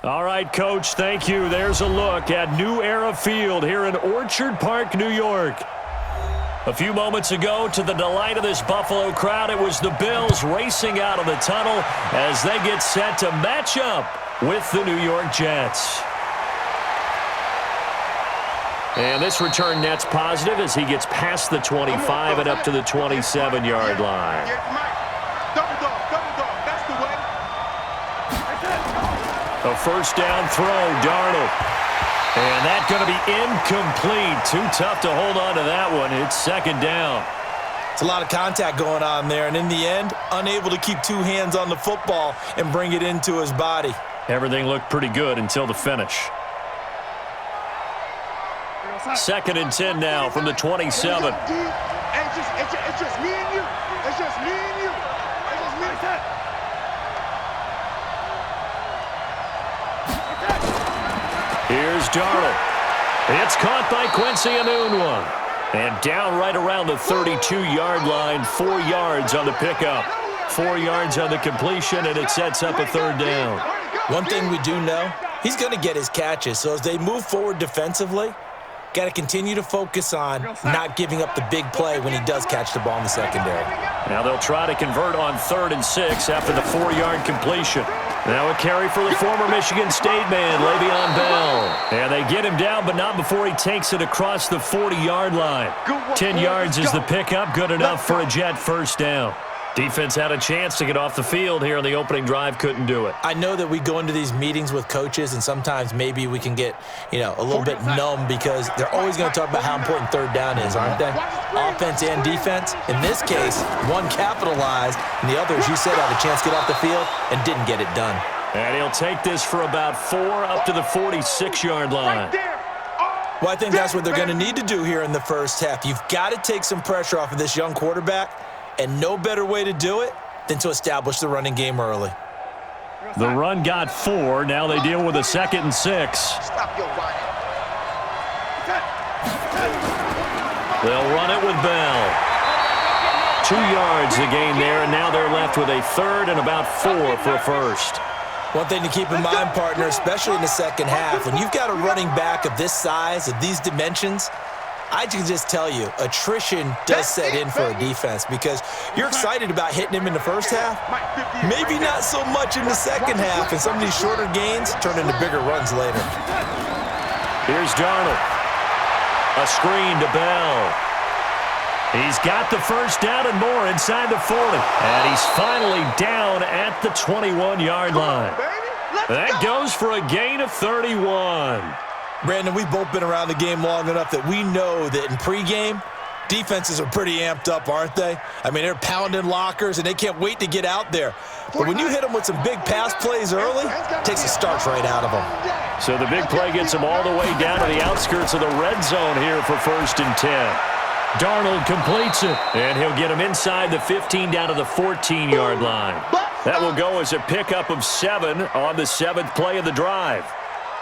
All right, Coach, thank you. There's a look at New Era Field here in Orchard Park, New York. A few moments ago, to the delight of this Buffalo crowd, it was the Bills racing out of the tunnel as they get set to match up with the New York Jets. And this return net's positive as he gets past the 25 and up to the 27-yard line. A first down throw, Darnold. And that's going to be incomplete. Too tough to hold on to that one. It's second down. It's a lot of contact going on there, and in the end, unable to keep two hands on the football and bring it into his body. Everything looked pretty good until the finish. Second and 10 now from the 27. It's just me and you. It's just me and you. It's just me and you. Here's Darnold. It's caught by Quincy Enunwa. And down right around the 32-yard line, 4 yards on the pickup. 4 yards on the completion, and it sets up a third down. One thing we do know, he's going to get his catches. So as they move forward defensively, got to continue to focus on not giving up the big play when he does catch the ball in the secondary. Now they'll try to convert on 3rd and 6 after the 4-yard completion. Now a carry for the former Michigan State man, Le'Veon Bell. And they get him down, but not before he takes it across the 40-yard line. 10 yards is the pickup, good enough for a Jet first down. Defense had a chance to get off the field here in the opening drive, couldn't do it. I know that we go into these meetings with coaches, and sometimes maybe we can get, a little bit numb because they're always going to talk about how important third down is, aren't they? Offense and defense. In this case, one capitalized, and the other, as you said, had a chance to get off the field and didn't get it done. And he'll take this for about 4 up to the 46-yard line. Well, I think that's what they're going to need to do here in the first half. You've got to take some pressure off of this young quarterback. And no better way to do it than to establish the running game early. The run got 4. Now they deal with a 2nd and 6. Stop your running. They'll run it with Bell. 2 yards the gain there, and now they're left with a 3rd and about 4 for a first. One thing to keep in mind, partner, especially in the second half, when you've got a running back of this size, of these dimensions, I can just tell you, attrition does set in for a defense because you're excited about hitting him in the first half. Maybe not so much in the second half, and some of these shorter gains turn into bigger runs later. Here's Darnold. A screen to Bell. He's got the first down and more inside the 40. And he's finally down at the 21-yard line. That goes for a gain of 31. Brandon, we've both been around the game long enough that we know that in pregame, defenses are pretty amped up, aren't they? I mean, they're pounding lockers, and they can't wait to get out there. But when you hit them with some big pass plays early, it takes the starch right out of them. So the big play gets them all the way down to the outskirts of the red zone here for 1st and 10. Darnold completes it, and he'll get him inside the 15 down to the 14-yard line. That will go as a pickup of 7 on the 7th play of the drive.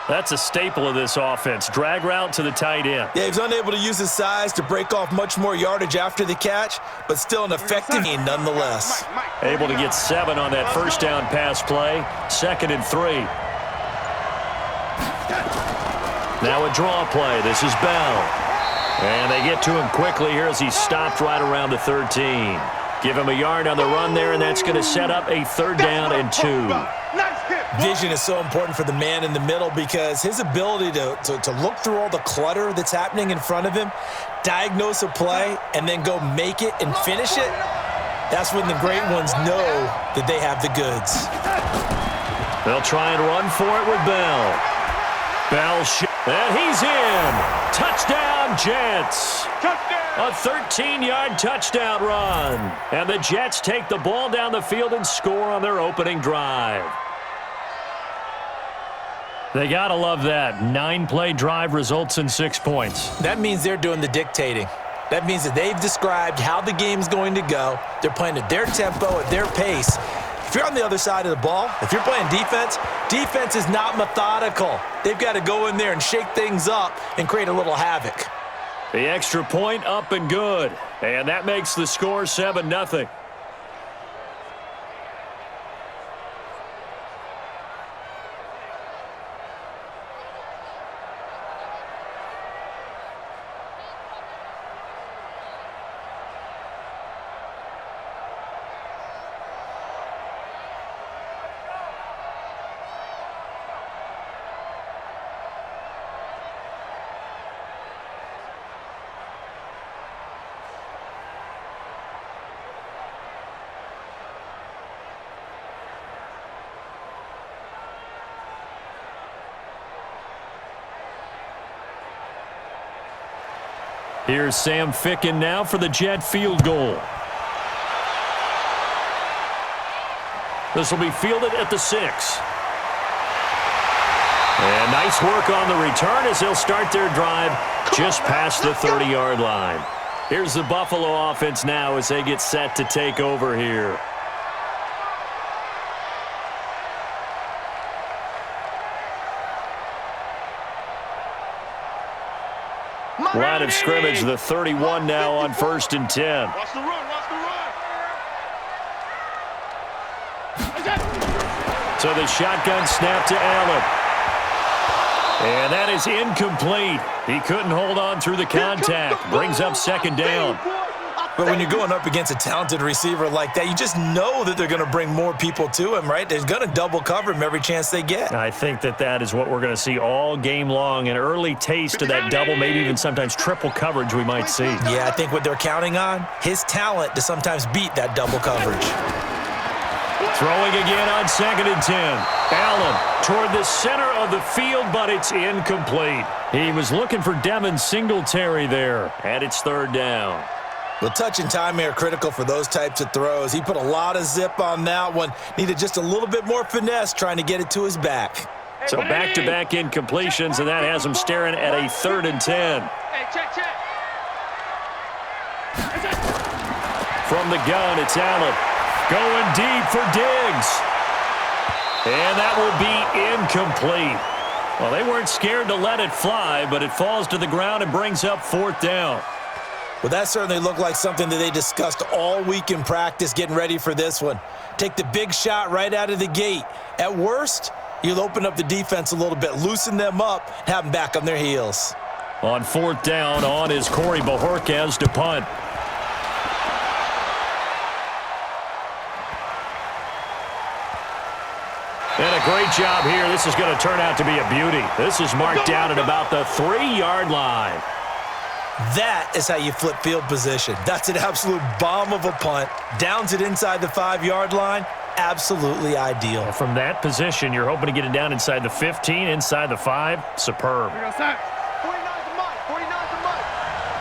That's a staple of this offense. Drag route to the tight end. Yeah, he's unable to use his size to break off much more yardage after the catch, but still an effective game nonetheless. Able to get 7 on that first down pass play. 2nd and 3. Now a draw play. This is Bell. And they get to him quickly here as he's stopped right around the 13. Give him a yard on the run there, and that's going to set up a 3rd down and 2. Vision is so important for the man in the middle because his ability to look through all the clutter that's happening in front of him, diagnose a play, and then go make it and finish it, that's when the great ones know that they have the goods. They'll try and run for it with Bell. Bell, and he's in. Touchdown, Jets. A 13-yard touchdown run. And the Jets take the ball down the field and score on their opening drive. They got to love that. 9-play drive results in 6 points. That means they're doing the dictating. That means that they've described how the game's going to go. They're playing at their tempo, at their pace. If you're on the other side of the ball, if you're playing defense, defense is not methodical. They've got to go in there and shake things up and create a little havoc. The extra point up and good. And that makes the score 7-0. Here's Sam Ficken now for the Jet field goal. This will be fielded at the 6. And nice work on the return as they'll start their drive just past the 30-yard line. Here's the Buffalo offense now as they get set to take over here. Line of scrimmage, the 31 now on 1st and 10. Watch the run, watch the run. So the shotgun snap to Allen. And that is incomplete. He couldn't hold on through the contact. Brings up 2nd down. But when you're going up against a talented receiver like that, you just know that they're going to bring more people to him, right? They're going to double cover him every chance they get. I think that is what we're going to see all game long. An early taste of that double, maybe even sometimes triple coverage we might see. Yeah, I think what they're counting on, his talent to sometimes beat that double coverage. Throwing again on 2nd and 10. Allen toward the center of the field, but it's incomplete. He was looking for Devin Singletary there, and it's 3rd down. Well, touch and timing are critical for those types of throws. He put a lot of zip on that one. Needed just a little bit more finesse trying to get it to his back. So back-to-back incompletions, and that has him staring at a 3rd and 10. Hey, check. From the gun, it's Allen. Going deep for Diggs. And that will be incomplete. Well, they weren't scared to let it fly, but it falls to the ground and brings up 4th down. Well, that certainly looked like something that they discussed all week in practice getting ready for this one. Take the big shot right out of the gate. At worst, you'll open up the defense a little bit, loosen them up, and have them back on their heels. On 4th down, on is Corey Bojorquez to punt. And a great job here. This is going to turn out to be a beauty. This is marked down at about the 3-yard line. That is how you flip field position. That's an absolute bomb of a punt. Downs it inside the 5-yard line. Absolutely ideal. And from that position, you're hoping to get it down inside the 15, inside the 5. Superb. 49's the money. 49's the money.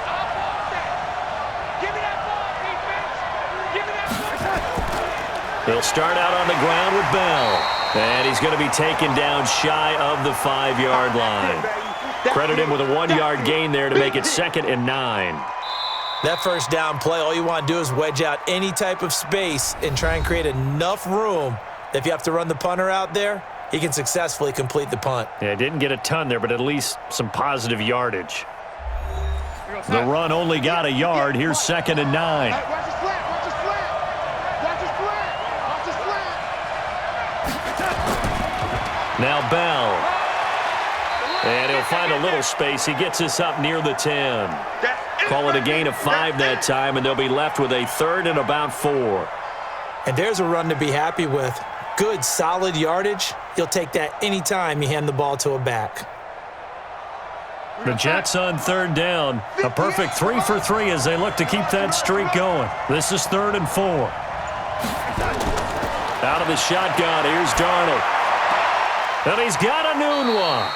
I want that. Give me that ball, defense. Give me that ball. He'll start out on the ground with Bell. And he's going to be taken down shy of the 5-yard line. Credit him with a 1-yard gain there to make it 2nd and 9. That 1st down play, all you want to do is wedge out any type of space and try and create enough room that if you have to run the punter out there, he can successfully complete the punt. Yeah, didn't get a ton there, but at least some positive yardage. The run only got a yard. Here's 2nd and 9. Hey, watch his flat. Watch his flat. Watch his flat. Watch his flat. Now Bell. And he'll find a little space. He gets us up near the 10. Call it a gain of 5 that time, and they'll be left with a 3rd and about 4. And there's a run to be happy with. Good, solid yardage. He'll take that anytime you hand the ball to a back. The Jets on 3rd down. A perfect 3 for 3 as they look to keep that streak going. This is 3rd and 4. Out of the shotgun, here's Darnold. And he's got a noon one.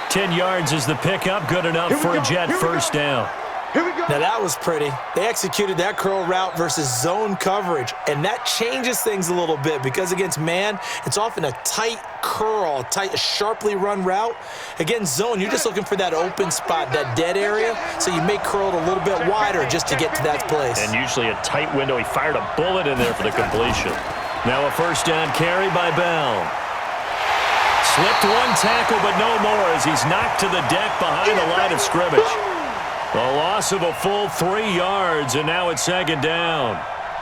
10 yards is the pickup, good enough for a Jet 1st down. Here we go. Now that was pretty. They executed that curl route versus zone coverage, and that changes things a little bit because against man, it's often a tight curl, tight, sharply run route. Against zone, you're just looking for that open spot, that dead area, so you may curl it a little bit wider just to get to that place. And usually a tight window. He fired a bullet in there for the completion. Now a 1st down carry by Bell. Slipped one tackle, but no more as he's knocked to the deck behind the line of scrimmage. A loss of a full 3 yards, and now it's 2nd down.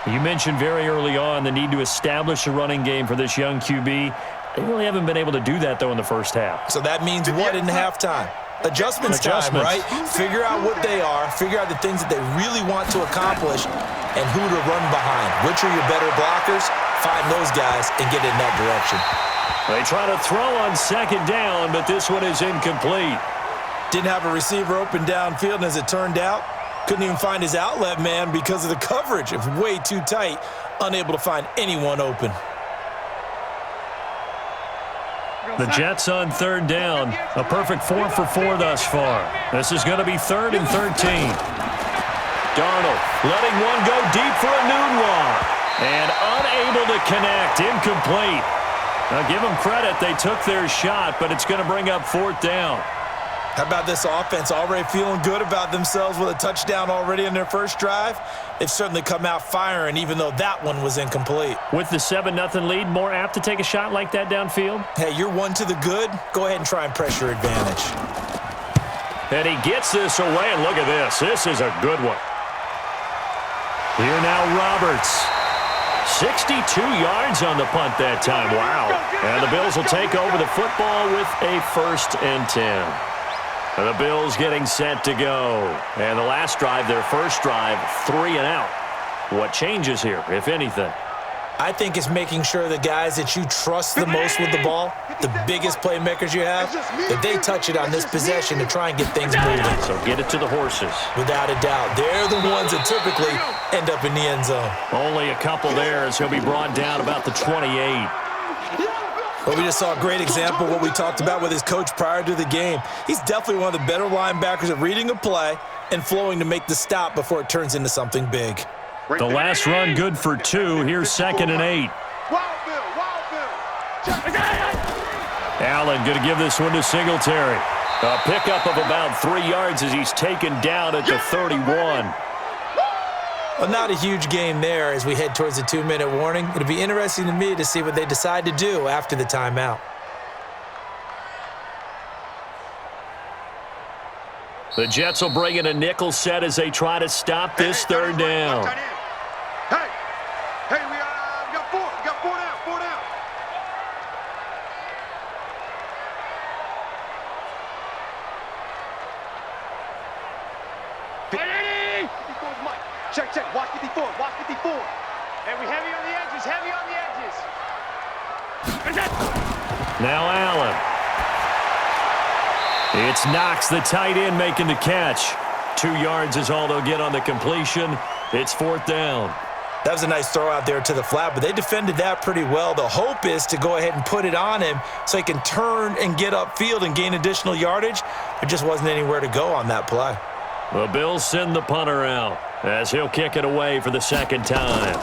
You mentioned very early on the need to establish a running game for this young QB. They really haven't been able to do that, though, in the 1st half. So that means what in halftime? Adjustments time, right? Figure out what they are, figure out the things that they really want to accomplish, and who to run behind. Which are your better blockers? Find those guys and get in that direction. They try to throw on 2nd down, but this one is incomplete. Didn't have a receiver open downfield, and as it turned out, couldn't even find his outlet man because of the coverage. It was way too tight, unable to find anyone open. The Jets on 3rd down. A perfect 4 for 4 thus far. This is going to be 3rd and 13. Darnold letting one go deep for a noon walk. And unable to connect. Incomplete. Now give them credit. They took their shot, but it's going to bring up 4th down. How about this offense already feeling good about themselves with a touchdown already in their first drive? They've certainly come out firing, even though that one was incomplete. With the 7-0 lead, more apt to take a shot like that downfield? Hey, you're one to the good. Go ahead and try and press your advantage. And he gets this away, and look at this. This is a good one. Here now, Roberts. 62 yards on the punt that time. Wow. And the Bills will take over the football with a 1st and 10. The Bills getting set to go. And the last drive, their first drive, 3 and out. What changes here, if anything? I think it's making sure the guys that you trust the most with the ball, the biggest playmakers you have, that they touch it on this possession to try and get things moving. So get it to the horses. Without a doubt. They're the ones that typically end up in the end zone. Only a couple there as he'll be brought down about the 28. Well, we just saw a great example of what we talked about with his coach prior to the game. He's definitely one of the better linebackers at reading a play and flowing to make the stop before it turns into something big. The last run good for 2. Here's 2nd and 8. Allen going to give this one to Singletary. A pickup of about 3 yards as he's taken down at the 31. Well, not a huge game there as we head towards the 2-minute warning. It'll be interesting to me to see what they decide to do after the timeout. The Jets will bring in a nickel set as they try to stop this 3rd down. Hey, we got 4. We got 4 down. 4 down. Hey! Mike. Check. Watch 54. Watch 54. And we heavy on the edges. Heavy on the edges. Now Allen. It's Knox, the tight end, making the catch. 2 yards is all they'll get on the completion. It's 4th down. That was a nice throw out there to the flat, but they defended that pretty well. The hope is to go ahead and put it on him so he can turn and get upfield and gain additional yardage. There just wasn't anywhere to go on that play. The Bills send the punter out as he'll kick it away for the 2nd time.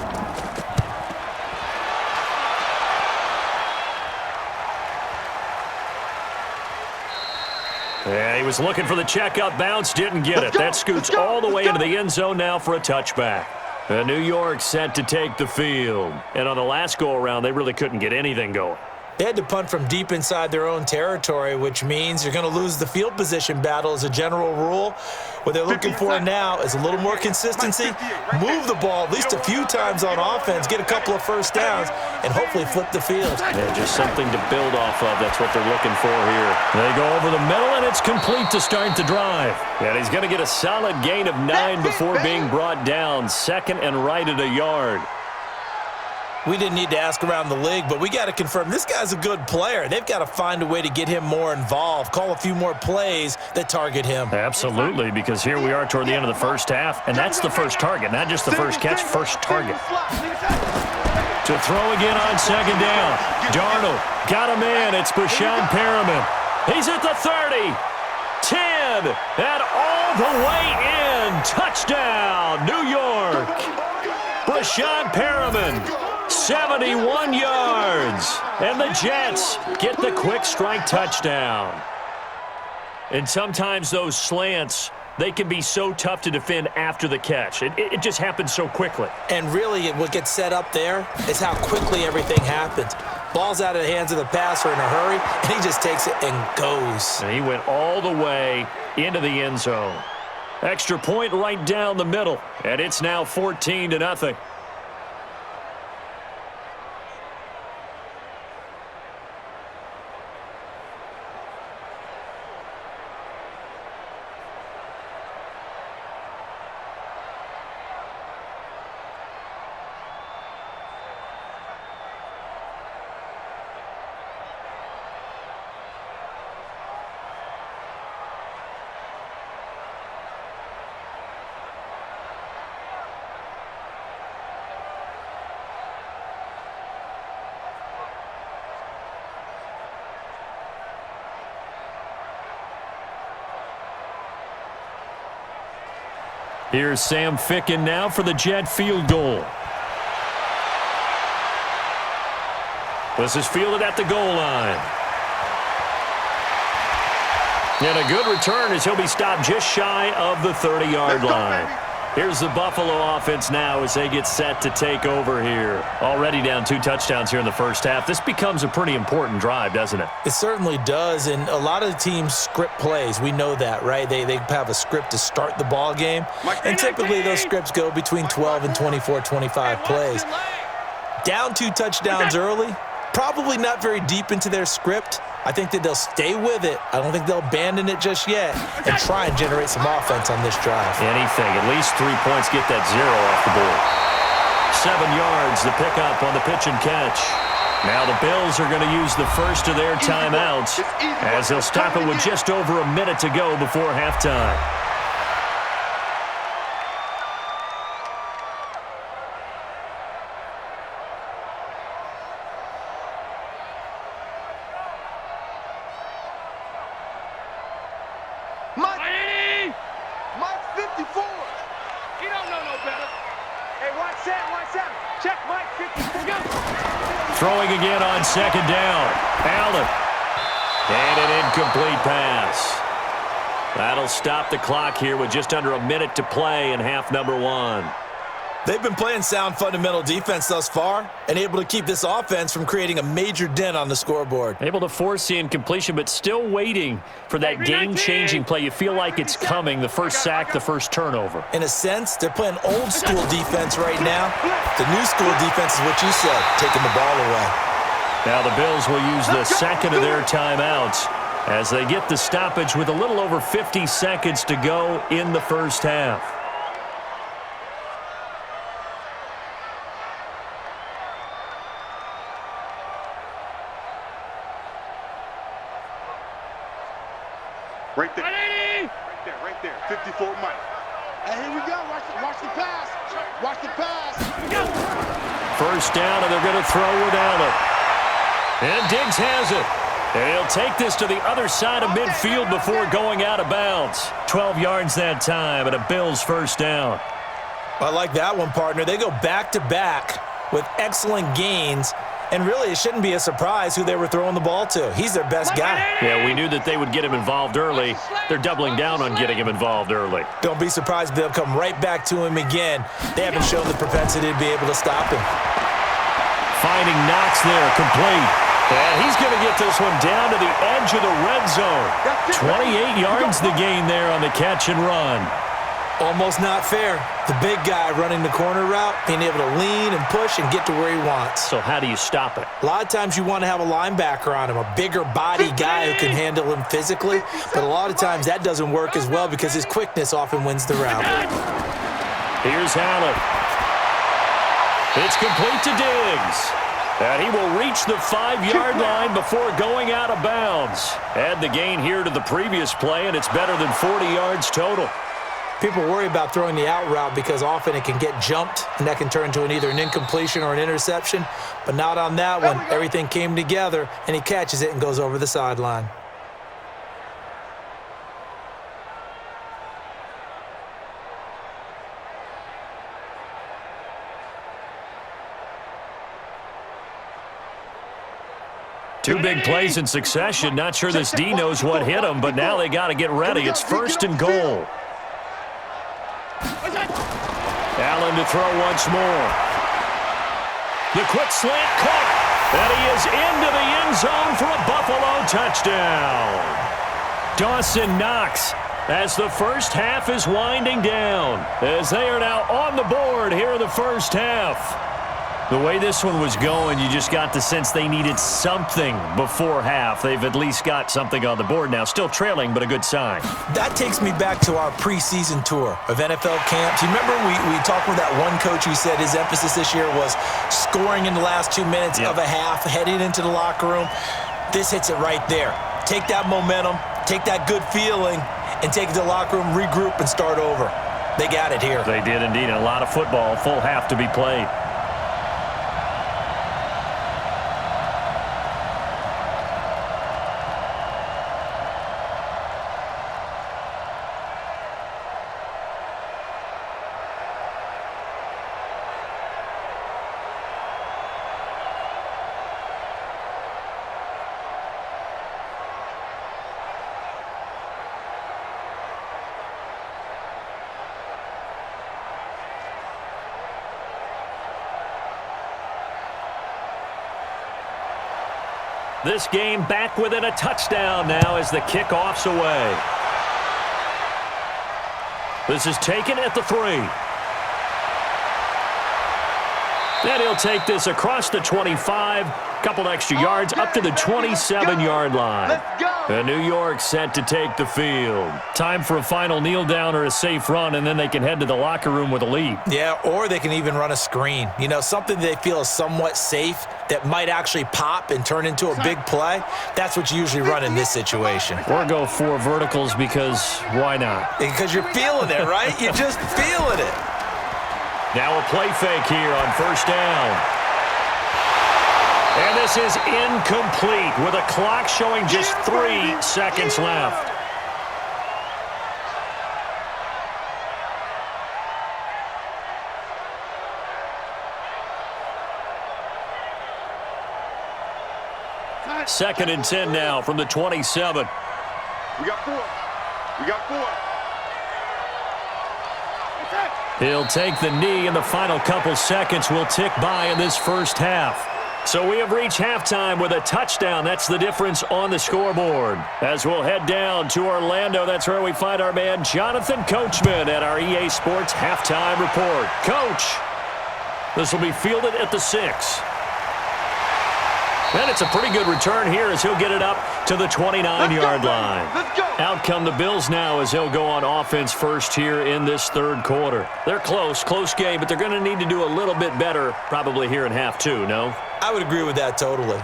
And he was looking for the checkup bounce, didn't get it. That scoots all the way into the end zone now for a touchback. And New York set to take the field. And on the last go-around, they really couldn't get anything going. They had to punt from deep inside their own territory, which means you're going to lose the field position battle as a general rule. What they're looking for now is a little more consistency, move the ball at least a few times on offense, get a couple of first downs, and hopefully flip the field. Yeah, just something to build off of. That's what they're looking for here. They go over the middle, and it's complete to start the drive. And he's going to get a solid gain of 9 before being brought down. 2nd and right at a yard. We didn't need to ask around the league, but we got to confirm this guy's a good player. They've got to find a way to get him more involved, call a few more plays that target him. Absolutely, because here we are toward the end of the first half, and that's the first target, not just the first catch, first target. To throw again on 2nd down. Darnold got a man. It's Brashad Perriman. He's at the 30, 10, and all the way in. Touchdown, New York. Brashad Perriman. 71 yards, and the Jets get the quick strike touchdown. And sometimes those slants, they can be so tough to defend after the catch. It just happens so quickly. And really, what gets set up there is how quickly everything happens. Ball's out of the hands of the passer in a hurry, and he just takes it and goes. And he went all the way into the end zone. Extra point right down the middle, and it's now 14-0. Here's Sam Ficken now for the Jet field goal. This is fielded at the goal line. And a good return as he'll be stopped just shy of the 30-yard line. Here's the Buffalo offense now as they get set to take over here. Already down 2 touchdowns here in the first half. This becomes a pretty important drive, doesn't it? It certainly does, and a lot of the teams script plays. We know that, right? They have a script to start the ball game, and typically those scripts go between 12 and 24, 25 plays. Down 2 touchdowns early, probably not very deep into their script. I think that they'll stay with it. I don't think they'll abandon it just yet and try and generate some offense on this drive. Anything. At least 3 points. Get that 0 off the board. 7 yards, the pickup on the pitch and catch. Now the Bills are going to use the first of their timeouts as they'll stop it with just over a minute to go before halftime. Mike 54. He don't know no better. Hey, watch that. Check Mike 54. Go. Throwing again on second down. Allen. And an incomplete pass. That'll stop the clock here with just under a minute to play in half number 1. They've been playing sound fundamental defense thus far and able to keep this offense from creating a major dent on the scoreboard. Able to force the incompletion, but still waiting for that game-changing play. You feel like it's coming, the first sack, the first turnover. In a sense, they're playing old-school defense right now. The new school defense is what you said, taking the ball away. Now the Bills will use the second of their timeouts as they get the stoppage with a little over 50 seconds to go in the first half. Right there. 54 Mike. And here we go. Watch the pass. Watch the pass. First down, and they're going to throw with Allen. And Diggs has it. And he'll take this to the other side of midfield before going out of bounds. 12 yards that time, and a Bills first down. I like that one, partner. They go back-to-back with excellent gains. And really, it shouldn't be a surprise who they were throwing the ball to. He's their best guy. Yeah, we knew that they would get him involved early. They're doubling down on getting him involved early. Don't be surprised if they'll come right back to him again. They haven't shown the propensity to be able to stop him. Finding Knox there, complete. And he's going to get this one down to the edge of the red zone. 28 yards the gain there on the catch and run. Almost not fair. The big guy running the corner route, being able to lean and push and get to where he wants. So how do you stop it? A lot of times you want to have a linebacker on him, a bigger body guy who can handle him physically. But a lot of times that doesn't work as well because his quickness often wins the route. Here's Allen. It's complete to Diggs. And he will reach the 5-yard line before going out of bounds. Add the gain here to the previous play, and it's better than 40 yards total. People worry about throwing the out route because often it can get jumped, and that can turn into either an incompletion or an interception. But not on that one. Everything came together, and he catches it and goes over the sideline. Two big plays in succession. Not sure this D knows what hit him, but now they got to get ready. It's first and goal. Allen to throw once more. The quick slant caught. And he is into the end zone for a Buffalo touchdown. Dawson Knox as the first half is winding down. As they are now on the board here in the first half. The way this one was going, you just got the sense they needed something before half. They've at least got something on the board now. Still trailing, but a good sign. That takes me back to our preseason tour of NFL camps. You remember we talked with that one coach who said his emphasis this year was scoring in the last 2 minutes of a half, heading into the locker room. This hits it right there. Take that momentum, take that good feeling, and take it to the locker room, regroup, and start over. They got it here. They did indeed. A lot of football, full half to be played. This game back within a touchdown now as the kickoff's away. This is taken at the 3. Then he'll take this across the 25, couple extra yards up to the 27-yard line. Let's go. And New York set to take the field. Time for a final kneel down or a safe run, and then they can head to the locker room with a lead. Yeah, or they can even run a screen. You know, something they feel is somewhat safe that might actually pop and turn into a big play. That's what you usually run in this situation. Or go 4 verticals because why not? Because you're feeling it, right? You're just feeling it. Now a play fake here on first down. And this is incomplete with a clock showing just 3 seconds left. Second and 10 now from the 27. We got 4. We got 4. He'll take the knee, and the final couple seconds will tick by in this first half. So we have reached halftime with a touchdown. That's the difference on the scoreboard. As we'll head down to Orlando, that's where we find our man Jonathan Coachman at our EA Sports Halftime Report. Coach, this will be fielded at the 6. And it's a pretty good return here as he'll get it up to the 29-yard line. Let's go. Out come the Bills now as they'll go on offense first here in this third quarter. They're close game, but they're going to need to do a little bit better probably here in half 2, no? I would agree with that totally.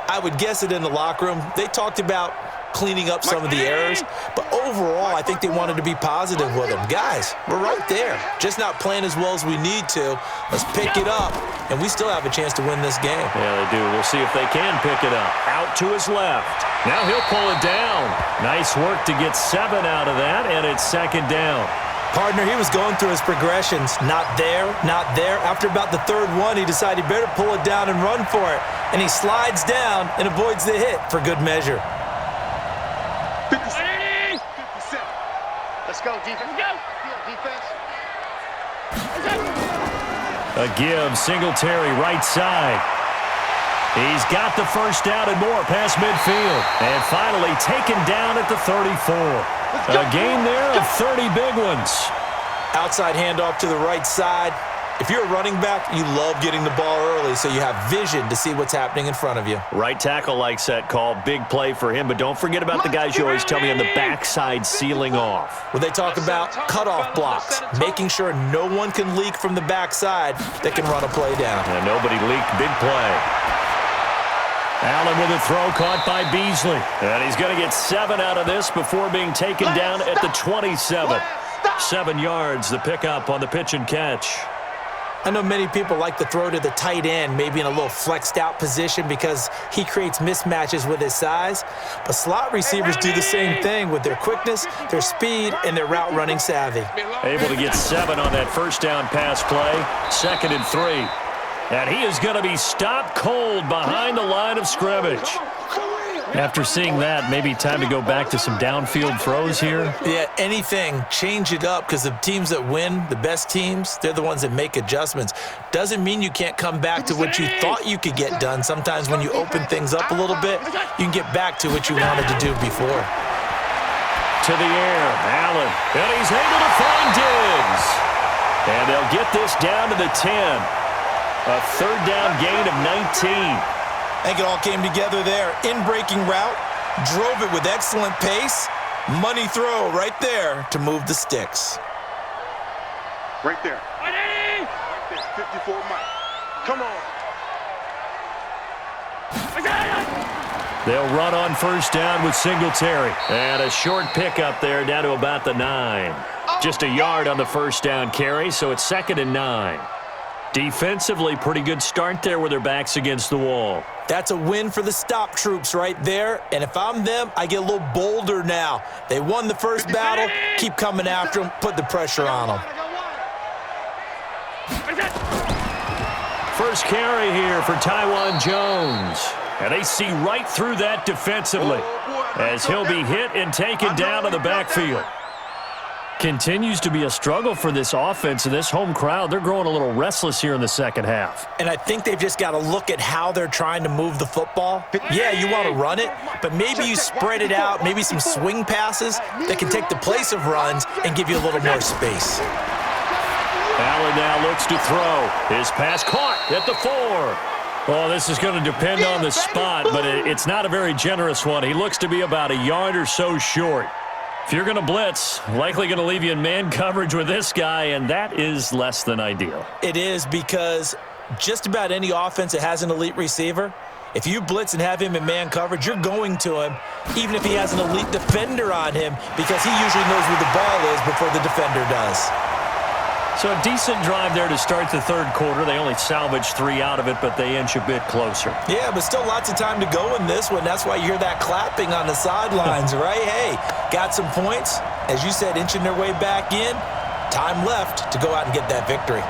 I would guess it in the locker room. They talked about cleaning up some of the errors, but overall, I think they wanted to be positive with them. Guys, we're right there. Just not playing as well as we need to. Let's pick it up, and we still have a chance to win this game. Yeah, they do. We'll see if they can pick it up. Out to his left. Now he'll pull it down. Nice work to get 7 out of that, and it's second down. Partner, he was going through his progressions. Not there, not there. After about the third one, he decided he better pull it down and run for it. And he slides down and avoids the hit for good measure. 57. Let's go, defense. Go. Defense. A give, Singletary right side. He's got the first down and more past midfield. And finally taken down at the 34. A gain there of 30 big ones. Outside handoff to the right side. If you're a running back, you love getting the ball early so you have vision to see what's happening in front of you. Right tackle likes that call. Big play for him, but don't forget about the guys you always tell me on the backside sealing off. When they talk about cutoff blocks, making sure no one can leak from the backside that can run a play down. And nobody leaked. Big play. Allen with a throw caught by Beasley. And he's going to get 7 out of this before being taken down at the 27. 7 yards, the pickup on the pitch and catch. I know many people like to throw to the tight end, maybe in a little flexed out position because he creates mismatches with his size. But slot receivers do the same thing with their quickness, their speed, and their route running savvy. Able to get 7 on that first down pass play. Second and 3. And he is going to be stopped cold behind the line of scrimmage. After seeing that, maybe time to go back to some downfield throws here. Yeah, anything. Change it up because the teams that win, the best teams, they're the ones that make adjustments. Doesn't mean you can't come back to what you thought you could get done. Sometimes when you open things up a little bit, you can get back to what you wanted to do before. To the air, Allen. And he's able to find Diggs. And they'll get this down to the 10. A third down gain of 19. I think it all came together there. In-breaking route, drove it with excellent pace. Money throw right there to move the sticks. Right there. Right there. 54 Mike. Come on. They'll run on first down with Singletary. And a short pickup there down to about the 9. Just a yard on the first down carry, so it's second and 9. Defensively, pretty good start there with their backs against the wall. That's a win for the stop troops right there. And if I'm them, I get a little bolder now. They won the first battle. Keep coming after them. Put the pressure on them. First carry here for Tywan Jones. And they see right through that defensively as he'll be hit and taken down to the backfield. Continues to be a struggle for this offense and this home crowd. They're growing a little restless here in the second half. And I think they've just got to look at how they're trying to move the football. Yeah, you want to run it, but maybe you spread it out, maybe some swing passes that can take the place of runs and give you a little more space. Allen now looks to throw. His pass caught at the 4. Well, this is going to depend on the spot, but it's not a very generous one. He looks to be about a yard or so short. If you're going to blitz, likely going to leave you in man coverage with this guy, and that is less than ideal. It is, because just about any offense that has an elite receiver, if you blitz and have him in man coverage, you're going to him, even if he has an elite defender on him, because he usually knows where the ball is before the defender does. So a decent drive there to start the third quarter. They only salvaged 3 out of it, but they inch a bit closer. Yeah, but still lots of time to go in this one. That's why you hear that clapping on the sidelines, right? Hey, got some points. As you said, inching their way back in. Time left to go out and get that victory.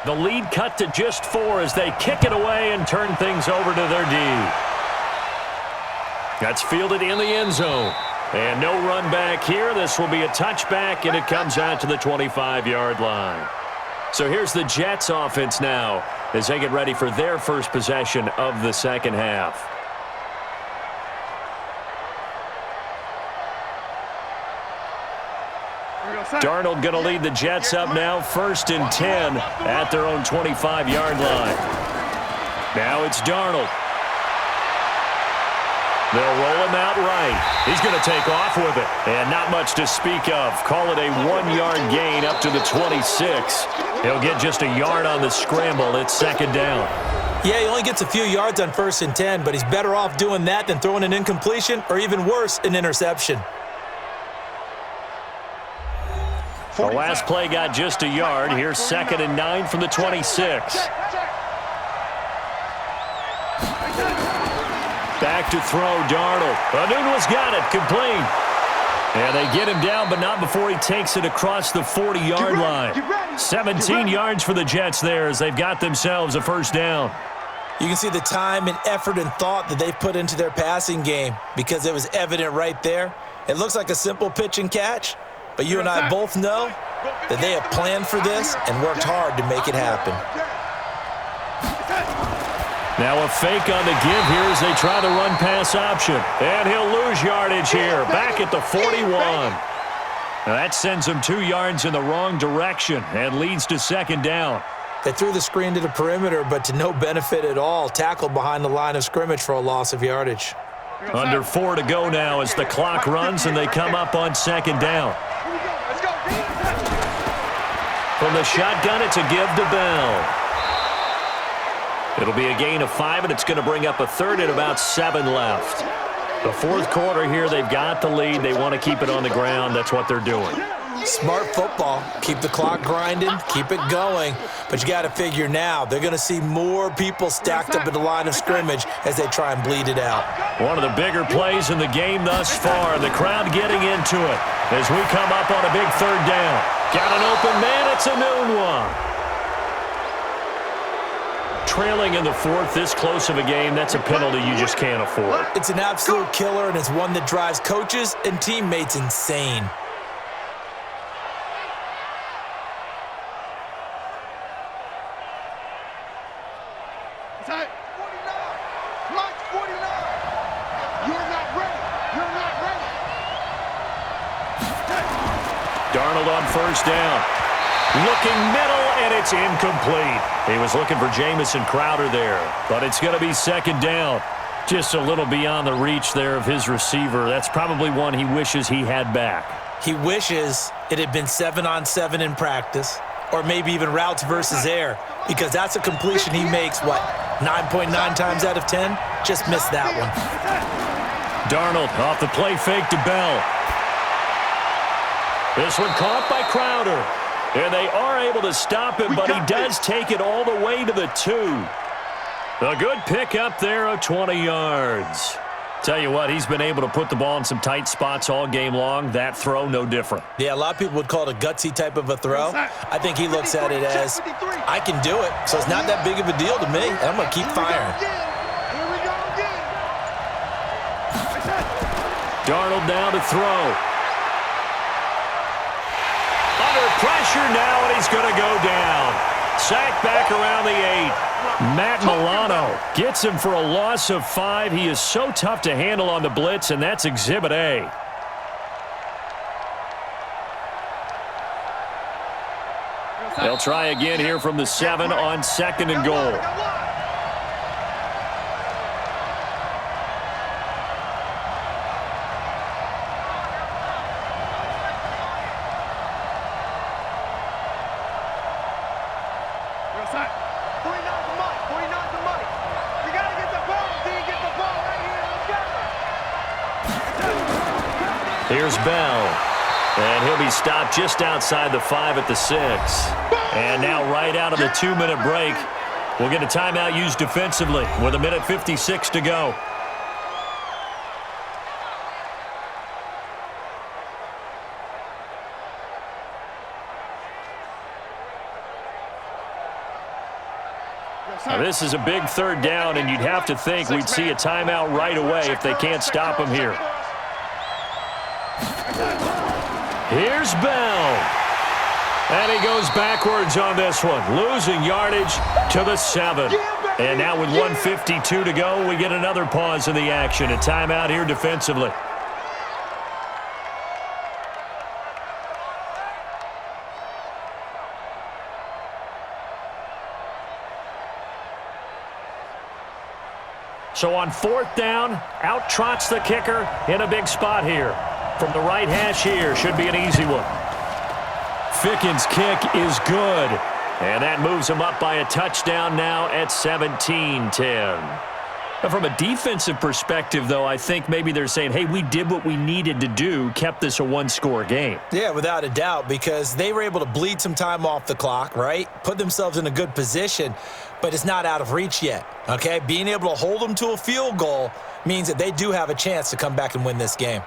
The lead cut to just 4 as they kick it away and turn things over to their D. That's fielded in the end zone. And no run back here. This will be a touchback, and it comes out to the 25-yard line. So here's the Jets offense now as they get ready for their first possession of the second half. Darnold going to lead the Jets up now, 1st and 10 at their own 25-yard line. Now it's Darnold. They'll roll him out right. He's going to take off with it, and not much to speak of. Call it a 1-yard gain up to the 26. He'll get just a yard on the scramble. It's 2nd down. Yeah, he only gets a few yards on 1st and 10, but he's better off doing that than throwing an incompletion, or even worse, an interception. The last play got just a yard. Here's 2nd and 9 from the 26. Back to throw, Darnold. Anunua's got it, complete. And they get him down, but not before he takes it across the 40-yard line. 17 yards for the Jets there as they've got themselves a 1st down. You can see the time and effort and thought that they've put into their passing game because it was evident right there. It looks like a simple pitch and catch, but you and I both know that they have planned for this and worked hard to make it happen. Now a fake on the give here as they try the run-pass option. And he'll lose yardage here, back at the 41. Now that sends him 2 yards in the wrong direction and leads to 2nd down. They threw the screen to the perimeter, but to no benefit at all. Tackled behind the line of scrimmage for a loss of yardage. Under 4 to go now as the clock runs and they come up on 2nd down. From the shotgun, it's a give to Bell. It'll be a gain of 5, and it's going to bring up a 3rd and about 7 left. The 4th quarter here, they've got the lead. They want to keep it on the ground. That's what they're doing. Smart football. Keep the clock grinding, keep it going. But you got to figure now, they're going to see more people stacked up at the line of scrimmage as they try and bleed it out. One of the bigger plays in the game thus far. The crowd getting into it as we come up on a big 3rd down. Got an open man. It's a noon one. Trailing in the 4th, this close of a game, that's a penalty you just can't afford. It's an absolute killer, and it's one that drives coaches and teammates insane. Darnold on 1st down. Looking middle, and it's incomplete. He was looking for Jamison Crowder there, but it's going to be 2nd down. Just a little beyond the reach there of his receiver. That's probably one he wishes he had back. He wishes it had been 7-on-7 in practice, or maybe even routes versus air, because that's a completion he makes, 9.9 times out of 10? Just missed that one. Darnold off the play fake to Bell. This one caught by Crowder. And they are able to stop him, but he does take it all the way to the 2. A good pick up there of 20 yards. Tell you what, he's been able to put the ball in some tight spots all game long. That throw, no different. Yeah, a lot of people would call it a gutsy type of a throw. I think he looks at it as, I can do it, so it's not that big of a deal to me. I'm going to keep firing. Here we go again. Darnold now to throw. Under pressure now, and he's going to go down. Sacked back around the 8. Matt Milano gets him for a loss of 5. He is so tough to handle on the blitz, and that's Exhibit A. They'll try again here from the 7 on 2nd and goal. Here's Bell. And he'll be stopped just outside the 5 at the 6. And now right out of the 2-minute break, we'll get a timeout used defensively with 1:56 to go. Now, this is a big 3rd down, and you'd have to think we'd see a timeout right away if they can't stop him here. Here's Bell. And he goes backwards on this one, losing yardage to the 7. And now with 1:52 to go, we get another pause in the action. A timeout here defensively. So on 4th down, out trots the kicker in a big spot here. From the right hash here, should be an easy one. Ficken's kick is good. And that moves him up by a touchdown now at 17-10. From a defensive perspective, though, I think maybe they're saying, hey, we did what we needed to do, kept this a 1-score game. Yeah, without a doubt, because they were able to bleed some time off the clock, right? Put themselves in a good position, but it's not out of reach yet, okay? Being able to hold them to a field goal means that they do have a chance to come back and win this game.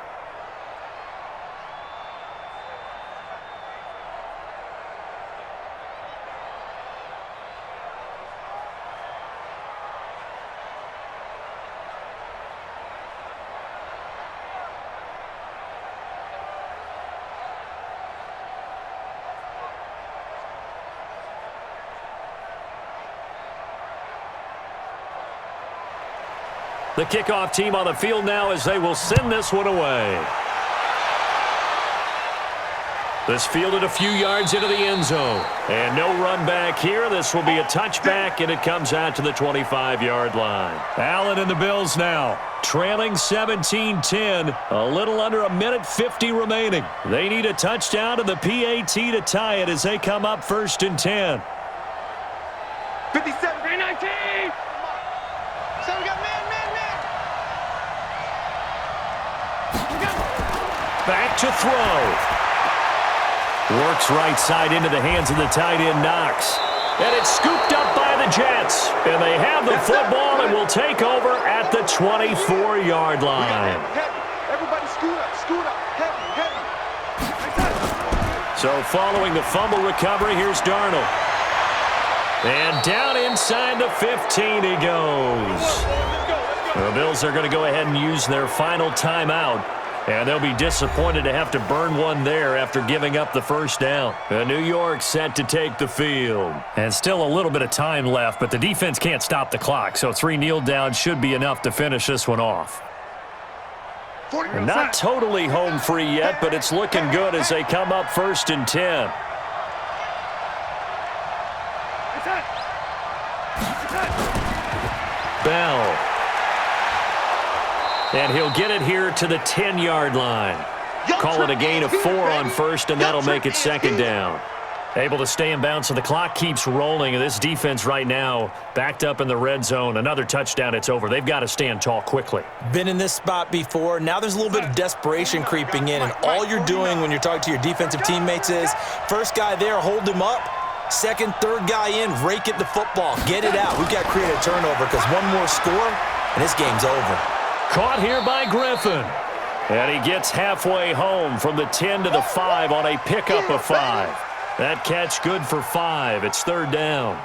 The kickoff team on the field now as they will send this one away. This fielded a few yards into the end zone. And no run back here. This will be a touchback, and it comes out to the 25-yard line. Allen and the Bills now trailing 17-10. A little under 1:50 remaining. They need a touchdown and the PAT to tie it as they come up 1st and 10. 57, 319. So we got man. Back to throw. Works right side into the hands of the tight end, Knox. And it's scooped up by the Jets. And they have the football and will take over at the 24-yard line. Everybody scoot up, heavy. So following the fumble recovery, here's Darnold. And down inside the 15 he goes. The Bills are going to go ahead and use their final timeout. And they'll be disappointed to have to burn one there after giving up the 1st down. New York set to take the field. And still a little bit of time left, but the defense can't stop the clock, so 3 kneel downs should be enough to finish this one off. And not totally home free yet, but it's looking good as they come up 1st and 10. Bell. And he'll get it here to the 10-yard line. Call it a gain of 4 on 1st, and that'll make it 2nd down. Able to stay in bounds, so the clock keeps rolling. And this defense right now backed up in the red zone. Another touchdown, it's over. They've got to stand tall quickly. Been in this spot before. Now there's a little bit of desperation creeping in, and all you're doing when you're talking to your defensive teammates is, first guy there, hold him up. Second, third guy in, rake at the football. Get it out. We've got to create a turnover because one more score, and this game's over. Caught here by Griffin. And he gets halfway home from the 10 to the 5 on a pickup of 5. That catch good for 5. It's third down.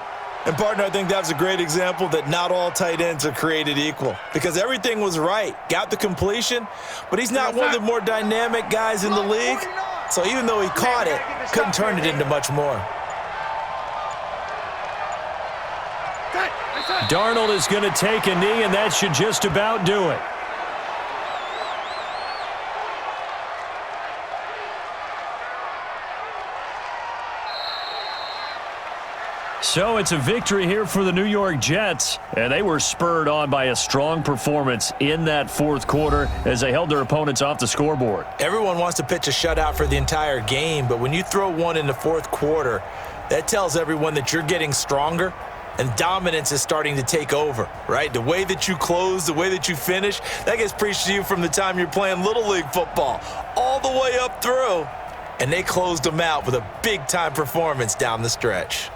And, partner, I think that's a great example that not all tight ends are created equal because everything was right. Got the completion, but he's not one of the more dynamic guys in the league. So even though he caught it, couldn't turn it into much more. Darnold is going to take a knee, and that should just about do it. So it's a victory here for the New York Jets, and they were spurred on by a strong performance in that fourth quarter as they held their opponents off the scoreboard. Everyone wants to pitch a shutout for the entire game, but when you throw one in the fourth quarter, that tells everyone that you're getting stronger and dominance is starting to take over, right? The way that you close, the way that you finish, that gets preached to you from the time you're playing Little League football all the way up through, and they closed them out with a big-time performance down the stretch.